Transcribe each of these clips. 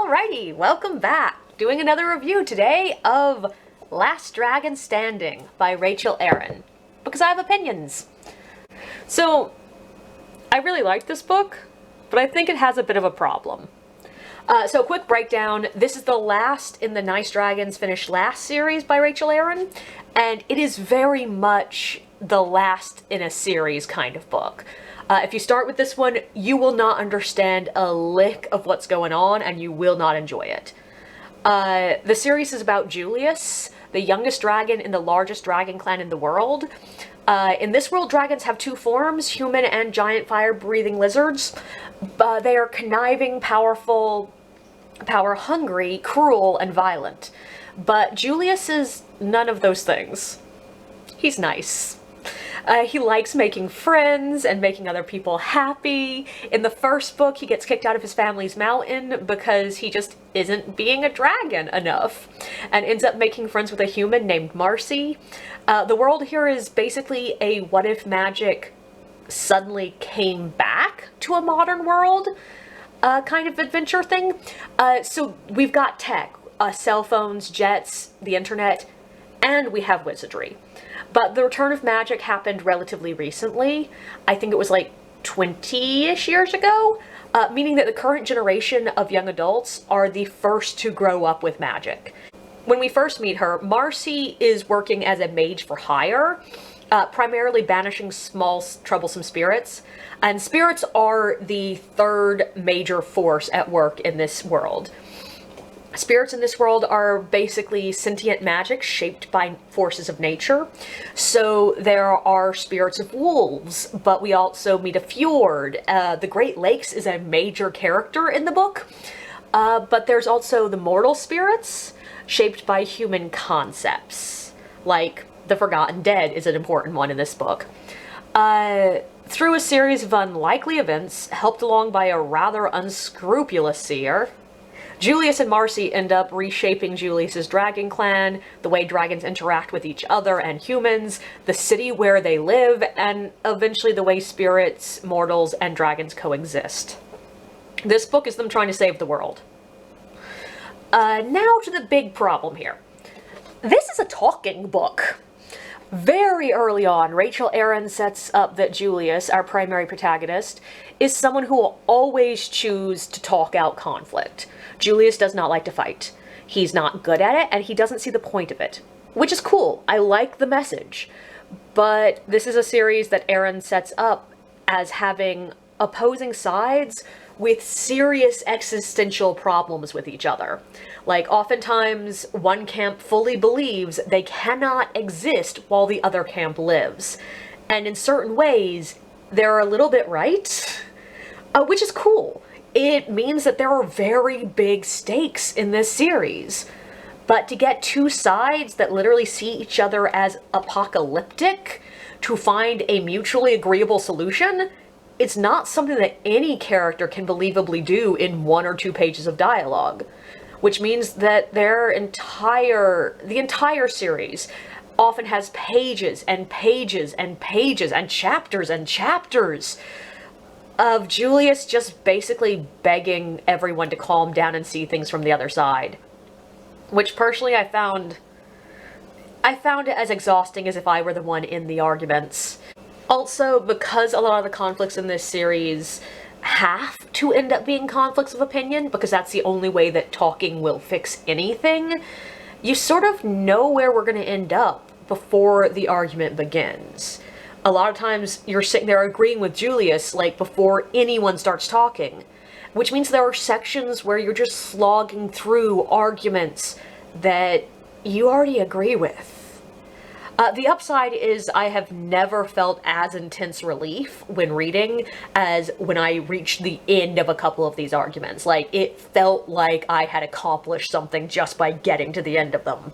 Alrighty, welcome back. Doing another review today of Last Dragon Standing by Rachel Aaron, because I have opinions. So, I really like this book, but I think it has a bit of a problem. So quick breakdown, this is the last in the Nice Dragons Finish Last series by Rachel Aaron, and it is very much the last in a series kind of book. If you start with this one, you will not understand a lick of what's going on, and you will not enjoy it. The series is about Julius, the youngest dragon in the largest dragon clan in the world. In this world, dragons have two forms, human and giant fire-breathing lizards. They are conniving, powerful, power-hungry, cruel, and violent. But Julius is none of those things. He's nice. He likes making friends and making other people happy. In the first book, he gets kicked out of his family's mountain because he just isn't being a dragon enough, and ends up making friends with a human named Marcy. The world here is basically a what if magic suddenly came back to a modern world kind of adventure thing. So we've got tech, cell phones, jets, the internet, and we have wizardry. But the return of magic happened relatively recently. I think it was like 20-ish years ago, meaning that the current generation of young adults are the first to grow up with magic. When we first meet her, Marcy is working as a mage for hire, primarily banishing small, troublesome spirits. And spirits are the third major force at work in this world. Spirits in this world are basically sentient magic shaped by forces of nature. So there are spirits of wolves, but we also meet a fjord. The Great Lakes is a major character in the book. But there's also the mortal spirits, shaped by human concepts. Like the Forgotten Dead is an important one in this book. Through a series of unlikely events, helped along by a rather unscrupulous seer, Julius and Marcy end up reshaping Julius's dragon clan, the way dragons interact with each other and humans, the city where they live, and eventually the way spirits, mortals, and dragons coexist. This book is them trying to save the world. Now to the big problem here. This is a talking book. Very early on, Rachel Aaron sets up that Julius, our primary protagonist, is someone who will always choose to talk out conflict. Julius does not like to fight. He's not good at it, and he doesn't see the point of it. Which is cool. I like the message. But this is a series that Aaron sets up as having opposing sides with serious existential problems with each other. Like, oftentimes, one camp fully believes they cannot exist while the other camp lives. And in certain ways, they're a little bit right, which is cool. It means that there are very big stakes in this series. But to get two sides that literally see each other as apocalyptic to find a mutually agreeable solution, it's not something that any character can believably do in 1 or 2 pages of dialogue. Which means that the entire series often has pages and pages and pages and chapters of Julius just basically begging everyone to calm down and see things from the other side. Which personally I found it as exhausting as if I were the one in the arguments. Also, because a lot of the conflicts in this series have to end up being conflicts of opinion, because that's the only way that talking will fix anything, you sort of know where we're going to end up before the argument begins. A lot of times you're sitting there agreeing with Julius, like, before anyone starts talking. Which means there are sections where you're just slogging through arguments that you already agree with. The upside is I have never felt as intense relief when reading as when I reached the end of a couple of these arguments. Like, it felt like I had accomplished something just by getting to the end of them.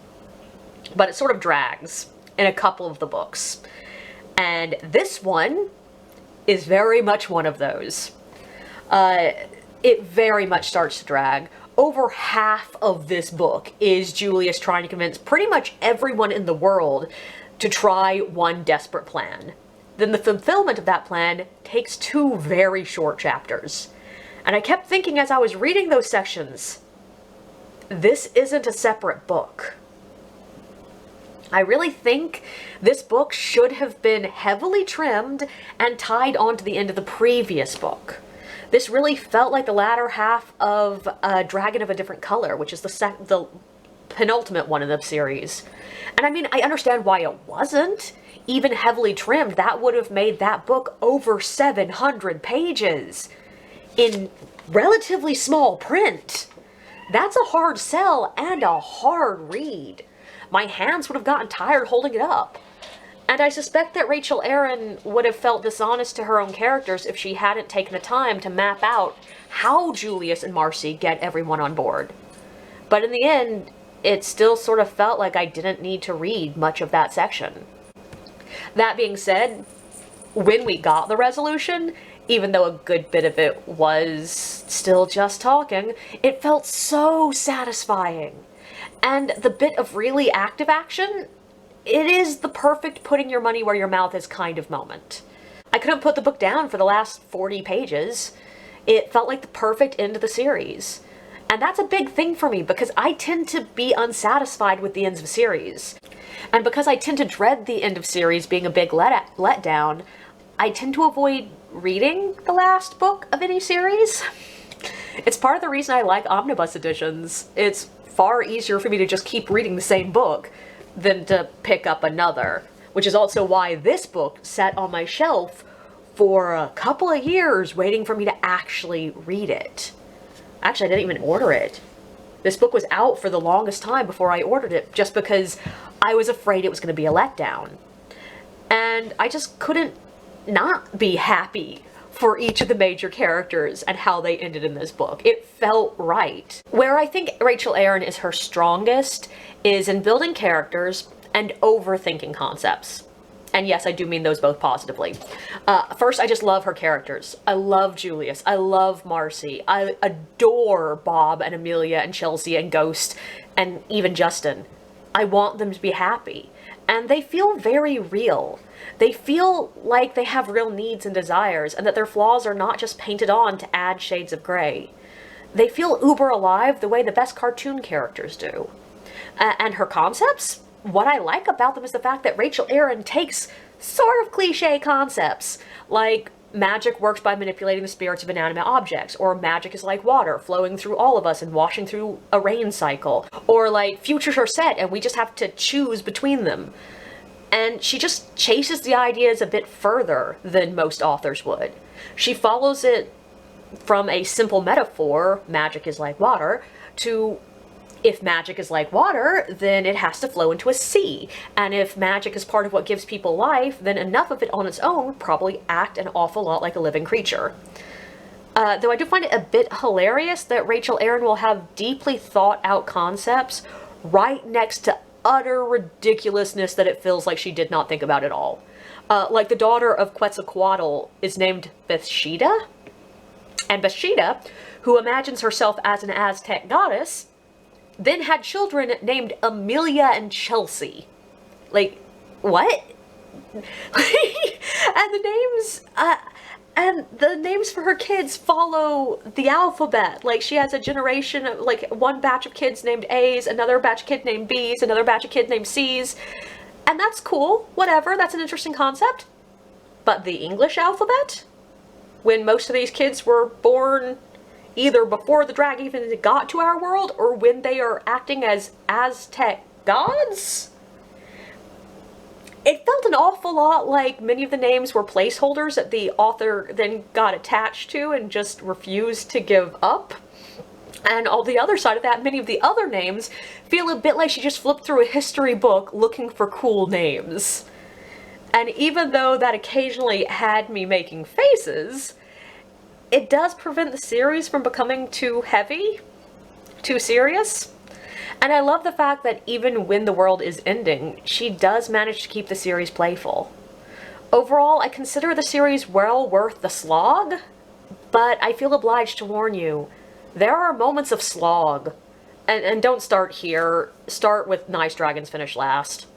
But it sort of drags in a couple of the books. And this one is very much one of those. It very much starts to drag. Over half of this book is Julius trying to convince pretty much everyone in the world to try one desperate plan. Then the fulfillment of that plan takes 2 very short chapters. And I kept thinking as I was reading those sections, this isn't a separate book. I really think this book should have been heavily trimmed and tied onto the end of the previous book. This really felt like the latter half of Dragon of a Different Color, which is the penultimate one in the series. And I mean, I understand why it wasn't even heavily trimmed. That would have made that book over 700 pages in relatively small print. That's a hard sell and a hard read. My hands would have gotten tired holding it up. And I suspect that Rachel Aaron would have felt dishonest to her own characters if she hadn't taken the time to map out how Julius and Marcy get everyone on board. But in the end, it still sort of felt like I didn't need to read much of that section. That being said, when we got the resolution, even though a good bit of it was still just talking, it felt so satisfying. And the bit of really active action, it is the perfect putting your money where your mouth is kind of moment. I couldn't put the book down for the last 40 pages. It felt like the perfect end of the series. And that's a big thing for me because I tend to be unsatisfied with the ends of series. And because I tend to dread the end of series being a big letdown, I tend to avoid reading the last book of any series. It's part of the reason I like omnibus editions. It's far easier for me to just keep reading the same book than to pick up another, which is also why this book sat on my shelf for a couple of years waiting for me to actually read it. Actually, I didn't even order it. This book was out for the longest time before I ordered it, just because I was afraid it was going to be a letdown. And I just couldn't not be happy for each of the major characters and how they ended in this book. It felt right. Where I think Rachel Aaron is her strongest is in building characters and overthinking concepts. And yes, I do mean those both positively. First, I just love her characters. I love Julius. I love Marcy. I adore Bob and Amelia and Chelsea and Ghost and even Justin. I want them to be happy. And they feel very real. They feel like they have real needs and desires, and that their flaws are not just painted on to add shades of gray. They feel uber alive the way the best cartoon characters do. And her concepts? What I like about them is the fact that Rachel Aaron takes sort of cliche concepts, like magic works by manipulating the spirits of inanimate objects, or magic is like water flowing through all of us and washing through a rain cycle, or like futures are set and we just have to choose between them. And she just chases the ideas a bit further than most authors would. She follows it from a simple metaphor, magic is like water, to if magic is like water, then it has to flow into a sea. And if magic is part of what gives people life, then enough of it on its own would probably act an awful lot like a living creature. Though I do find it a bit hilarious that Rachel Aaron will have deeply thought out concepts right next to utter ridiculousness that it feels like she did not think about at all. Like the daughter of Quetzalcoatl is named Bathsheba, and Bathsheba, who imagines herself as an Aztec goddess, then had children named Amelia and Chelsea. Like, what? And the names for her kids follow the alphabet. Like, she has a generation of, like, one batch of kids named A's, another batch of kids named B's, another batch of kids named C's. And that's cool, whatever, that's an interesting concept. But the English alphabet? When most of these kids were born either before the dragon even got to our world, or when they are acting as Aztec gods? It felt an awful lot like many of the names were placeholders that the author then got attached to and just refused to give up. And on the other side of that, many of the other names feel a bit like she just flipped through a history book looking for cool names. And even though that occasionally had me making faces, it does prevent the series from becoming too heavy, too serious. And I love the fact that even when the world is ending, she does manage to keep the series playful. Overall, I consider the series well worth the slog, but I feel obliged to warn you, there are moments of slog. And don't start here, start with Nice Dragons Finish Last.